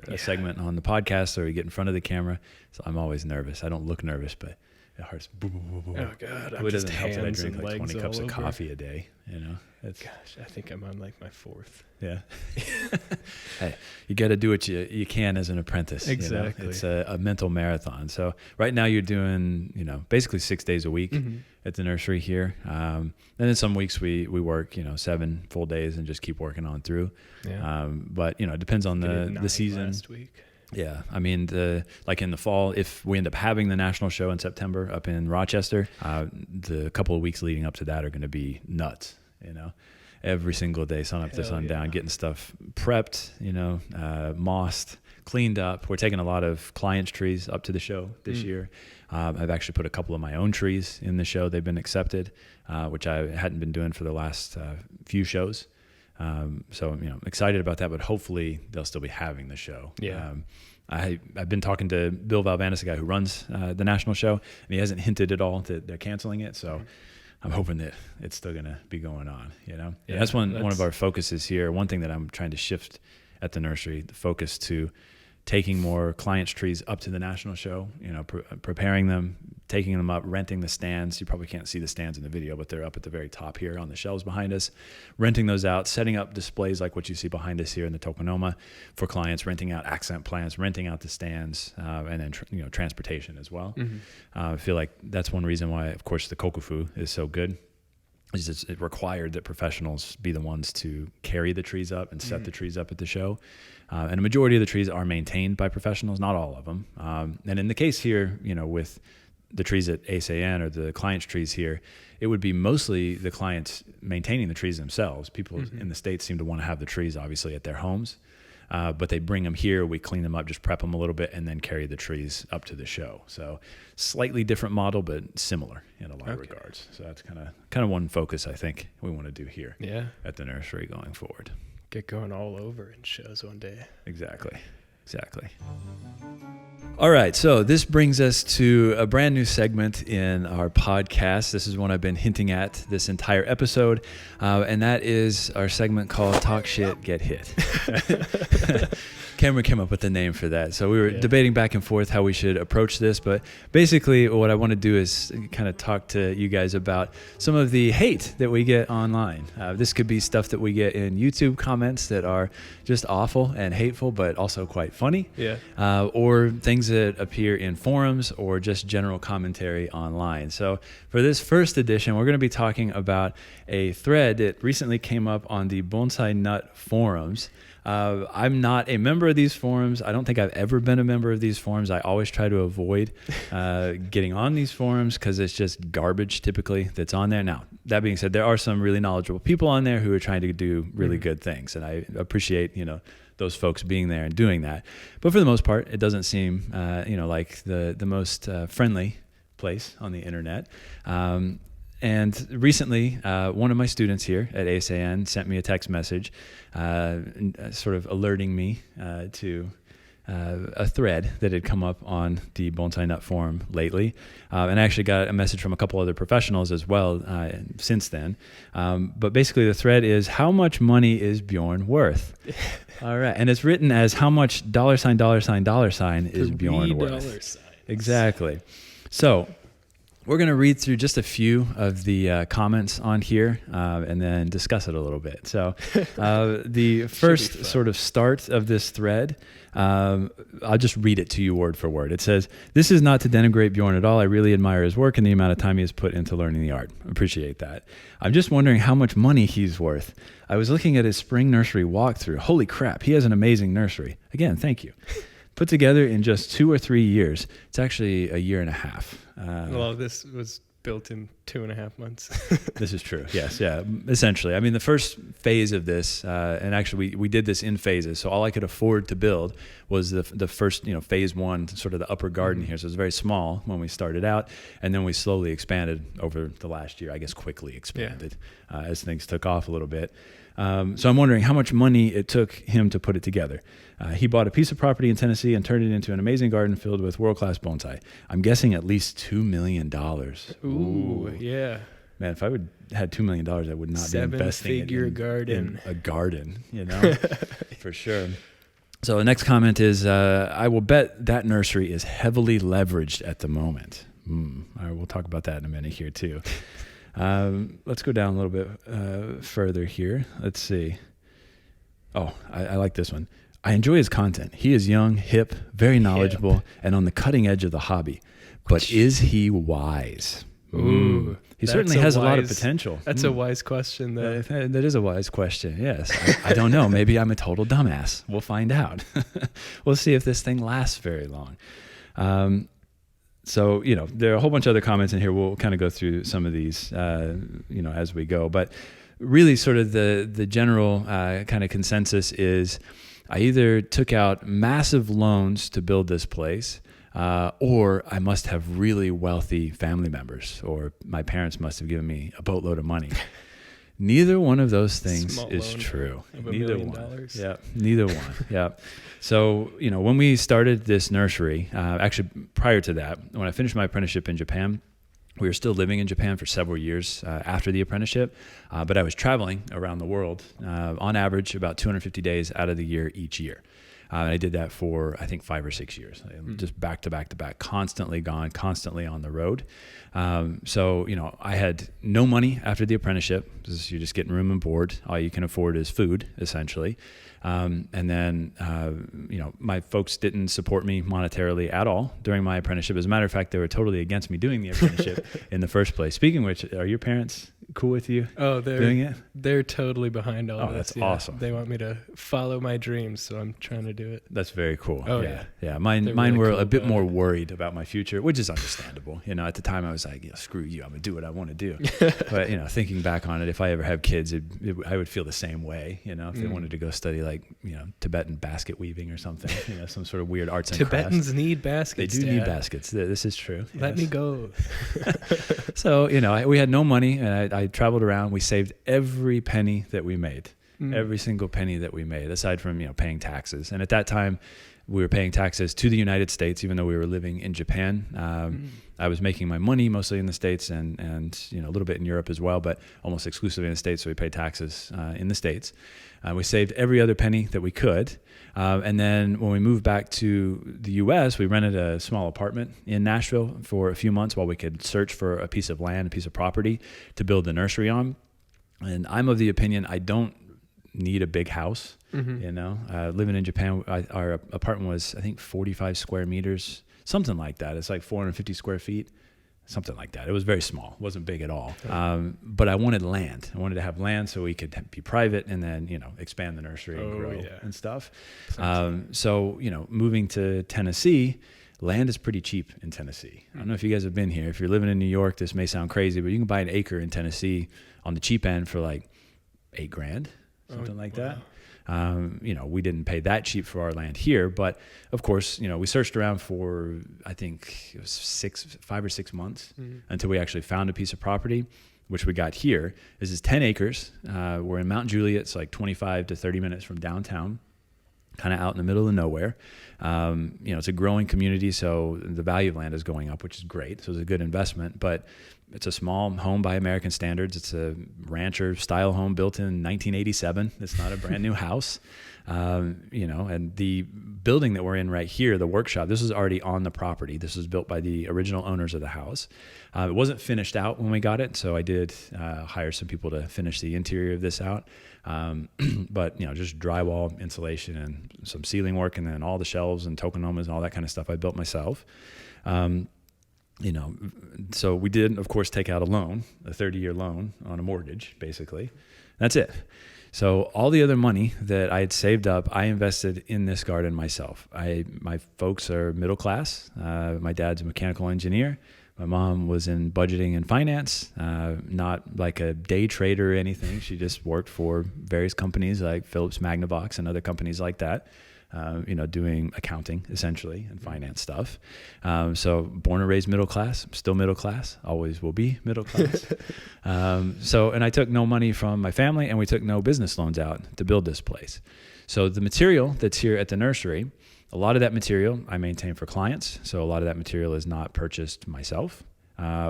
a segment on the podcast or we get in front of the camera. So I'm always nervous. I don't look nervous, but it hurts. Boom, boom, boom, boom.
Oh God!
It doesn't help that I drink like 20 cups of coffee a day.
Gosh, I think I'm on like my 4th.
Yeah. Hey, you got to do what you can as an apprentice.
Exactly.
It's a mental marathon. So right now you're doing basically 6 days a week at the nursery here. And then some weeks we work 7 full days and just keep working on through. Yeah. But it depends on the season.
Last week.
Yeah, I mean, like in the fall, if we end up having the national show in September up in Rochester, the couple of weeks leading up to that are going to be nuts. Every single day, sun up to sundown, getting stuff prepped, mossed, cleaned up. We're taking a lot of clients' trees up to the show this year. I've actually put a couple of my own trees in the show. They've been accepted, which I hadn't been doing for the last few shows. So I'm excited about that, but hopefully they'll still be having the show.
Yeah.
I've been talking to Bill Valvanis, the guy who runs the national show, and he hasn't hinted at all that they're canceling it. So I'm hoping that it's still going to be going on, Yeah, that's one of our focuses here. One thing that I'm trying to shift at the nursery, the focus to taking more clients' trees up to the national show, preparing them, taking them up, renting the stands. You probably can't see the stands in the video, but they're up at the very top here on the shelves behind us, renting those out, setting up displays like what you see behind us here in the tokonoma for clients, renting out accent plants, renting out the stands, and then transportation as well. I feel like that's one reason why, of course, the kokufu is so good. It required that professionals be the ones to carry the trees up and set the trees up at the show. And a majority of the trees are maintained by professionals, not all of them. And in the case here, with the trees at Eisei-en or the client's trees here, it would be mostly the clients maintaining the trees themselves. People in the States seem to want to have the trees, obviously, at their homes. But they bring them here, we clean them up, just prep them a little bit, and then carry the trees up to the show. So slightly different model, but similar in a lot of regards. So that's kind of one focus I think we want to do here at the nursery going forward.
Get going all over in shows one day.
Exactly. Exactly. All right, so this brings us to a brand new segment in our podcast. This is one I've been hinting at this entire episode, and that is our segment called Talk Shit, Get Hit. Cameron came up with the name for that. So we were debating back and forth how we should approach this, but basically what I want to do is kind of talk to you guys about some of the hate that we get online. This could be stuff that we get in YouTube comments that are just awful and hateful, but also quite funny. Or things that appear in forums or just general commentary online. So for this first edition, we're going to be talking about a thread that recently came up on the Bonsai Nut forums. I'm not a member of these forums. I don't think I've ever been a member of these forums. I always try to avoid getting on these forums because it's just garbage typically that's on there. Now, that being said, there are some really knowledgeable people on there who are trying to do really good things, and I appreciate, those folks being there and doing that. But for the most part, it doesn't seem, like the most friendly place on the internet. And recently, one of my students here at Eisei-en sent me a text message sort of alerting me to a thread that had come up on the Bonsai Nut forum lately. And I actually got a message from a couple other professionals as well since then. But basically the thread is, how much money is Bjorn worth? All right. And it's written as how much $$ is Bjorn worth. Exactly. So we're going to read through just a few of the comments on here and then discuss it a little bit. So the first sort of start of this thread, I'll just read it to you word for word. It says, "This is not to denigrate Bjorn at all. I really admire his work and the amount of time he has put into learning the art. Appreciate that. I'm just wondering how much money he's worth. I was looking at his spring nursery walkthrough. Holy crap, he has an amazing nursery. Again, thank you. Put together in just 2 or 3 years. It's actually a year and a half.
Well, this was built in 2.5 months.
This is true. Yes. Yeah. Essentially. I mean, the first phase of this, and actually we did this in phases. So all I could afford to build was the first, phase one, sort of the upper garden here. So it was very small when we started out. And then we slowly expanded over the last year, I guess quickly expanded as things took off a little bit. So I'm wondering how much money it took him to put it together. He bought a piece of property in Tennessee and turned it into an amazing garden filled with world-class bonsai. I'm guessing at least $2 million.
Ooh, yeah.
Man, if I had $2 million, I would not be investing in a garden, for sure. So the next comment is, I will bet that nursery is heavily leveraged at the moment. All right, we'll talk about that in a minute here too. Let's go down a little bit further here. Let's see. Oh, I like this one. I enjoy his content. He is young, hip, very knowledgeable, and on the cutting edge of the hobby. But is he wise?
Ooh,
he certainly has a lot of potential.
That's a wise question, though.
That is a wise question, yes. I don't know. Maybe I'm a total dumbass. We'll find out. We'll see if this thing lasts very long. So, there are a whole bunch of other comments in here. We'll kind of go through some of these, as we go. But really sort of the general kind of consensus is I either took out massive loans to build this place, or I must have really wealthy family members, or my parents must have given me a boatload of money. Neither one of those things is true. Neither one. Yeah, neither one. Yeah. So, when we started this nursery, actually prior to that, when I finished my apprenticeship in Japan, we were still living in Japan for several years after the apprenticeship, but I was traveling around the world, on average about 250 days out of the year each year. I did that for, I think, 5 or 6 years, just back to back to back, constantly gone, constantly on the road. So, I had no money after the apprenticeship because you're just getting room and board. All you can afford is food, essentially. And then, my folks didn't support me monetarily at all during my apprenticeship. As a matter of fact, they were totally against me doing the apprenticeship in the first place. Speaking of which, are your parents cool with you doing it?
They're totally behind all of this.
That's awesome.
They want me to follow my dreams, so I'm trying to do it.
That's very cool.
Oh,
yeah. Mine were a bit more worried about my future, which is understandable. At the time I was like, screw you, I'm going to do what I want to do. But, thinking back on it, if I ever have kids, I would feel the same way, if they wanted to go study Tibetan basket weaving or something, some sort of weird arts and crafts.
Tibetans need baskets.
They do need baskets. This is true.
Let me go.
So, we had no money, and I traveled around. We saved every penny that we made, every single penny that we made, aside from, paying taxes. And at that time, we were paying taxes to the United States, even though we were living in Japan. I was making my money mostly in the States and a little bit in Europe as well, but almost exclusively in the States. So we paid taxes in the States. We saved every other penny that we could. And then when we moved back to the U.S., we rented a small apartment in Nashville for a few months while we could search for a piece of land, a piece of property to build the nursery on. And I'm of the opinion I don't need a big house. Living in Japan, our apartment was, I think, 45 square meters, something like that. It's like 450 square feet, something like that. It was very small. It wasn't big at all. But I wanted land. I wanted to have land so we could be private and then, expand the nursery and grow and stuff. So, moving to Tennessee, land is pretty cheap in Tennessee. I don't know if you guys have been here. If you're living in New York, this may sound crazy, but you can buy an acre in Tennessee on the cheap end for like $8,000, something like that. We didn't pay that cheap for our land here, but of course, we searched around for, I think it was 5 or 6 months until we actually found a piece of property, which we got here. This is 10 acres. We're in Mount Juliet. It's like 25 to 30 minutes from downtown, kind of out in the middle of nowhere. It's a growing community, so the value of land is going up, which is great. So it's a good investment, but it's a small home by American standards. It's a rancher style home built in 1987. It's not a brand new house. And the building that we're in right here, the workshop, this is already on the property. This was built by the original owners of the house. It wasn't finished out when we got it, so I did hire some people to finish the interior of this out. But just drywall, insulation, and some ceiling work, and then all the shelves and tokenomias and all that kind of stuff I built myself. So we did, of course, take out a loan, a 30-year loan on a mortgage, basically. That's it. So all the other money that I had saved up, I invested in this garden myself. My folks are middle class. My dad's a mechanical engineer. My mom was in budgeting and finance, not like a day trader or anything. She just worked for various companies like Philips Magnavox and other companies like that. Doing accounting essentially and finance stuff. So born and raised middle class, still middle class, always will be middle class. And I took no money from my family and we took no business loans out to build this place. So the material that's here at the nursery, a lot of that material I maintain for clients. So a lot of that material is not purchased myself.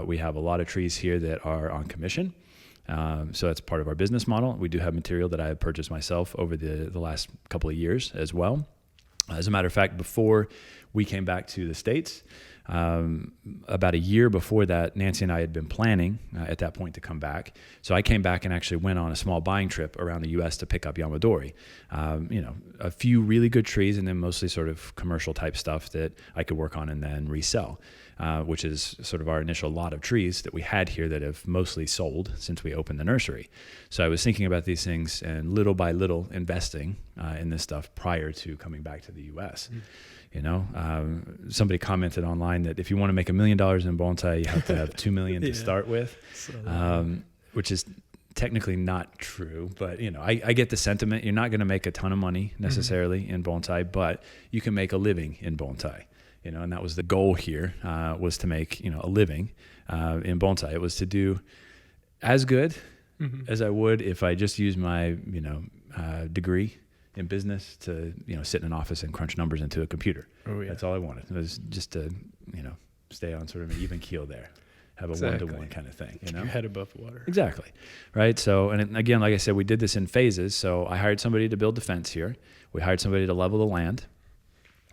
We have a lot of trees here that are on commission. So that's part of our business model. We do have material that I have purchased myself over the last couple of years as well. As a matter of fact, before we came back to the States, about a year before that, Nancy and I had been planning at that point to come back. So I came back and actually went on a small buying trip around the U.S. to pick up Yamadori. A few really good trees and then mostly sort of commercial type stuff that I could work on and then resell. Which is sort of our initial lot of trees that we had here that have mostly sold since we opened the nursery. So I was thinking about these things and little by little investing in this stuff prior to coming back to the U.S. Somebody commented online that if you want to make $1 million in bonsai, you have to have $2 million to start with, which is technically not true. But I get the sentiment. You're not going to make a ton of money necessarily in bonsai, but you can make a living in bonsai. And that was the goal here, was to make, a living in bonsai. It was to do as good as I would if I just used my, degree in business to, sit in an office and crunch numbers into a computer. Oh, yeah. That's all I wanted. It was just to, stay on sort of an even keel there, have a one-to-one kind of thing.
Keep your head above water.
Exactly. Right. So, and again, like I said, we did this in phases. So I hired somebody to build the fence here. We hired somebody to level the land.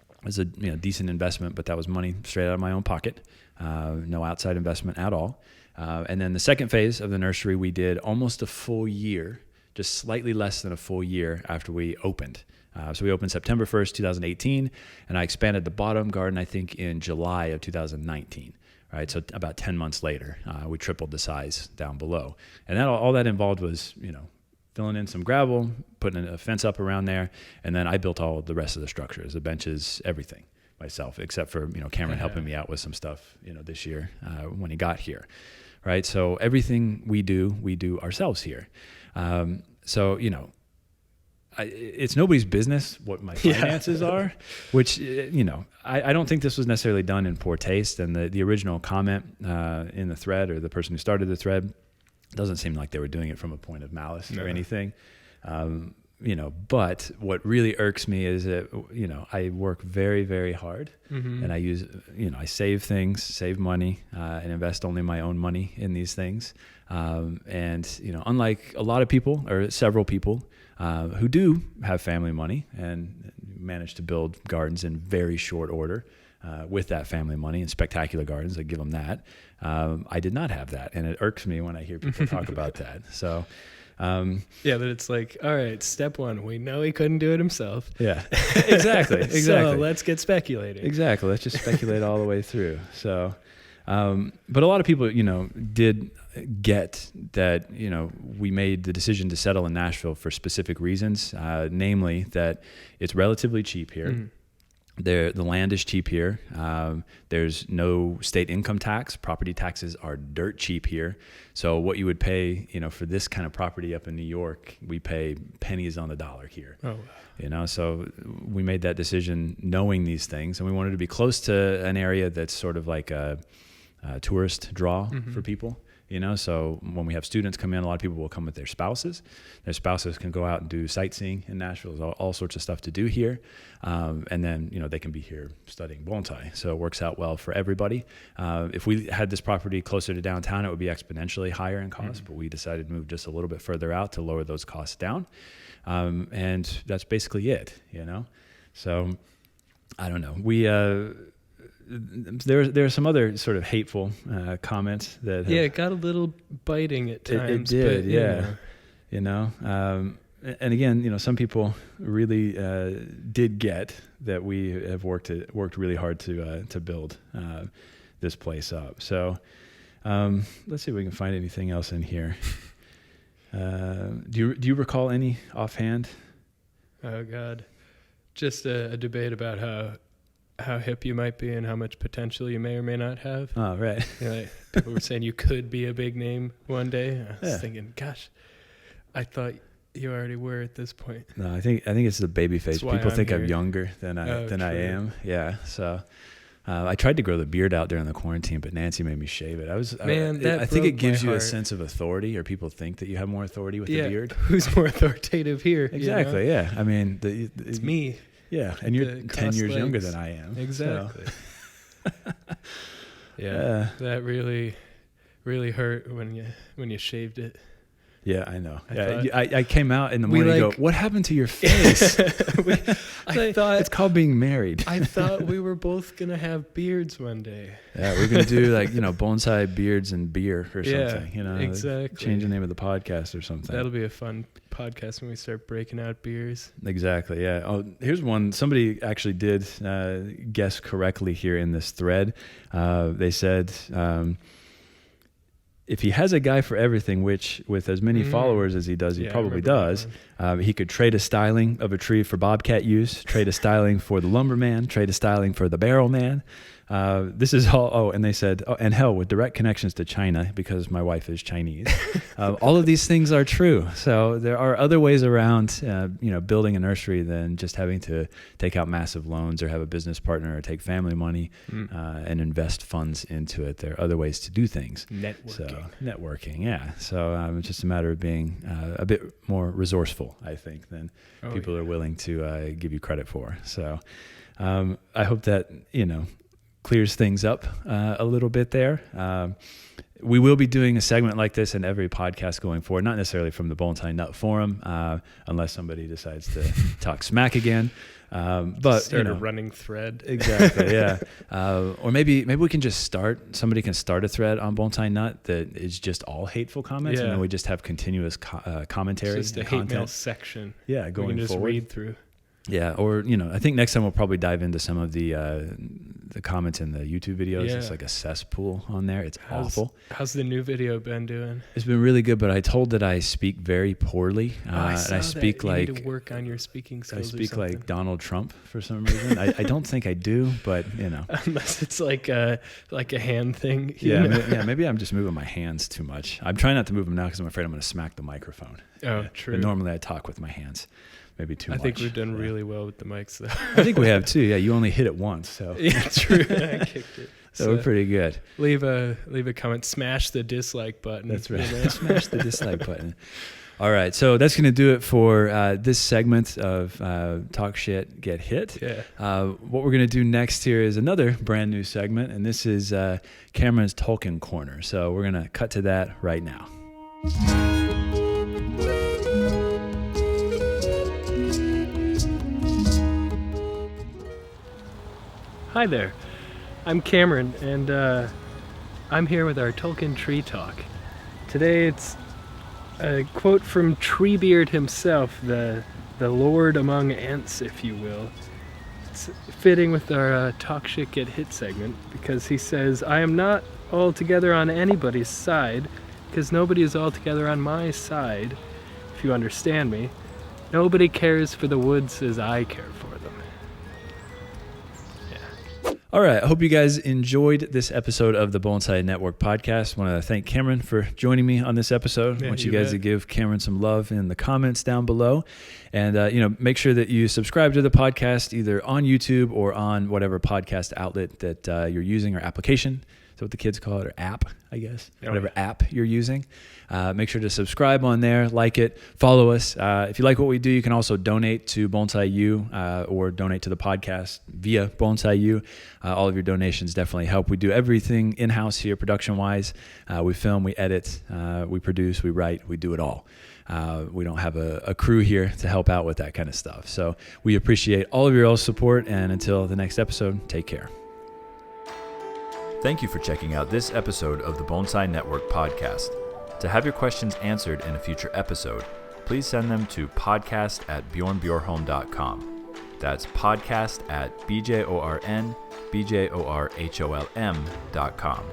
It was a decent investment, but that was money straight out of my own pocket, no outside investment at all. And then the second phase of the nursery, we did almost a full year, just slightly less than a full year after we opened. So we opened September 1st, 2018, and I expanded the bottom garden, I think, in July of 2019. Right, so about 10 months later, we tripled the size down below. And that all that involved was, filling in some gravel, putting a fence up around there, and then I built all the rest of the structures, the benches, everything myself, except for Cameron helping me out with some stuff this year when he got here, right? So everything we do ourselves here. It's nobody's business what my finances are, which I don't think this was necessarily done in poor taste. And the original comment in the thread, or the person who started the thread, doesn't seem like they were doing it from a point of malice or anything. but what really irks me is that, I work very, very hard, and I use, I save money, and invest only my own money in these things. And, unlike a lot of people or several people, who do have family money and manage to build gardens in very short order, with that family money and spectacular gardens, I give them that. I did not have that. And it irks me when I hear people talk about that. So,
that it's like, all right, step one, we know he couldn't do it himself.
Yeah, exactly.
So let's get speculating.
Exactly. Let's just speculate all the way through. So, but a lot of people, did get that, we made the decision to settle in Nashville for specific reasons, namely that it's relatively cheap here. The land is cheap here. There's no state income tax. Property taxes are dirt cheap here. So what you would pay, for this kind of property up in New York, we pay pennies on the dollar here. Oh, wow. So we made that decision knowing these things, and we wanted to be close to an area that's sort of like a tourist draw for people. So when we have students come in, a lot of people will come with their spouses. Their spouses can go out and do sightseeing in Nashville. There's all sorts of stuff to do here. And then, they can be here studying bonsai. So it works out well for everybody. If we had this property closer to downtown, it would be exponentially higher in cost, but we decided to move just a little bit further out to lower those costs down. And that's basically it, So I don't know. There are some other sort of hateful comments that
it got a little biting at times.
It did,
but,
and again, some people really did get that we have worked really hard to build this place up. So let's see if we can find anything else in here. Do you recall any offhand?
Oh God, just a debate about how hip you might be and how much potential you may or may not have.
Oh, right.
People were saying you could be a big name one day. I was thinking, gosh, I thought you already were at this point.
No, I think it's the baby face. People think
here.
I'm younger than I am. Yeah. So I tried to grow the beard out during the quarantine, but Nancy made me shave it. I think it gives you a sense of authority, or people think that you have more authority with the beard.
Who's more authoritative here?
Exactly. Yeah. I mean,
it's me.
Yeah, and you're 10 years younger than I am.
Exactly. So. That really, really hurt when you shaved it.
Yeah, I know. I came out in the morning and go, what happened to your face?
I thought
it's called being married.
I thought we were both going to have beards one day.
Yeah, we're going to do bonsai beards and beer or something.
Exactly.
Change the name of the podcast or something.
That'll be a fun podcast when we start breaking out beers.
Exactly, yeah. Oh, here's one. Somebody actually did guess correctly here in this thread. They said... if he has a guy for everything, which with as many followers as he does, he probably does, he could trade a styling of a tree for bobcat use, trade a styling for the lumberman, trade a styling for the barrel man. This is all, and they said, and hell, with direct connections to China, because my wife is Chinese. All of these things are true. So there are other ways around, building a nursery than just having to take out massive loans or have a business partner or take family money and invest funds into it. There are other ways to do things. Networking, yeah. So it's just a matter of being a bit more resourceful, I think, than people are willing to give you credit for. So I hope that, clears things up a little bit there. We will be doing a segment like this in every podcast going forward, not necessarily from the Bonsai Nut Forum, unless somebody decides to talk smack again. But
start a running thread.
Exactly, yeah. Or maybe we can just somebody can start a thread on Bonsai Nut that is just all hateful comments, and then we just have continuous commentary.
Just a hate mail section.
Yeah, going
we can just
forward.
read through.
Yeah, or I think next time we'll probably dive into some of the comments in the YouTube videos. It's like a cesspool on there. It's awful.
How's the new video been doing?
It's been really good, but I told that I speak very poorly, and I speak
you need to work on your speaking skills.
I speak like Donald Trump for some reason. I don't think I do, but
unless it's like a hand thing.
Maybe I'm just moving my hands too much. I'm trying not to move them now because I'm afraid I'm going to smack the microphone.
Oh, true.
But normally I talk with my hands. Maybe too much.
I think we've done really well with the mics, though.
I think we have too. Yeah, you only hit it once, so
yeah, true. I kicked it.
So we're pretty good.
Leave a comment. Smash the dislike button.
That's right. Smash the dislike button. All right, so that's going to do it for this segment of Talk Shit, Get Hit.
Yeah.
What we're going to do next here is another brand new segment, and this is Cameron's Tolkien Corner. So we're going to cut to that right now.
Hi there, I'm Cameron, and I'm here with our Tolkien Tree Talk. Today it's a quote from Treebeard himself, the Lord among Ents, if you will. It's fitting with our Talk Shit Get Hit segment, because he says, "I am not altogether on anybody's side, because nobody is altogether on my side, if you understand me. Nobody cares for the woods as I care for them."
All right, I hope you guys enjoyed this episode of the Bonsai Network Podcast. I want to thank Cameron for joining me on this episode. I want you guys to give Cameron some love in the comments down below. And, make sure that you subscribe to the podcast either on YouTube or on whatever podcast outlet that you're using or application. Is that what the kids call it? Or app, I guess. Whatever app you're using. Make sure to subscribe on there, like it, follow us. If you like what we do, you can also donate to BONSAI-U or donate to the podcast via BONSAI-U. All of your donations definitely help. We do everything in-house here production-wise. We film, we edit, we produce, we write, we do it all. We don't have a crew here to help out with that kind of stuff. So we appreciate all of your all's support, and until the next episode, take care. Thank you for checking out this episode of the Bonsai Network Podcast. To have your questions answered in a future episode, please send them to podcast@bjornbjorholm.com. That's podcast@bjornbjorholm.com.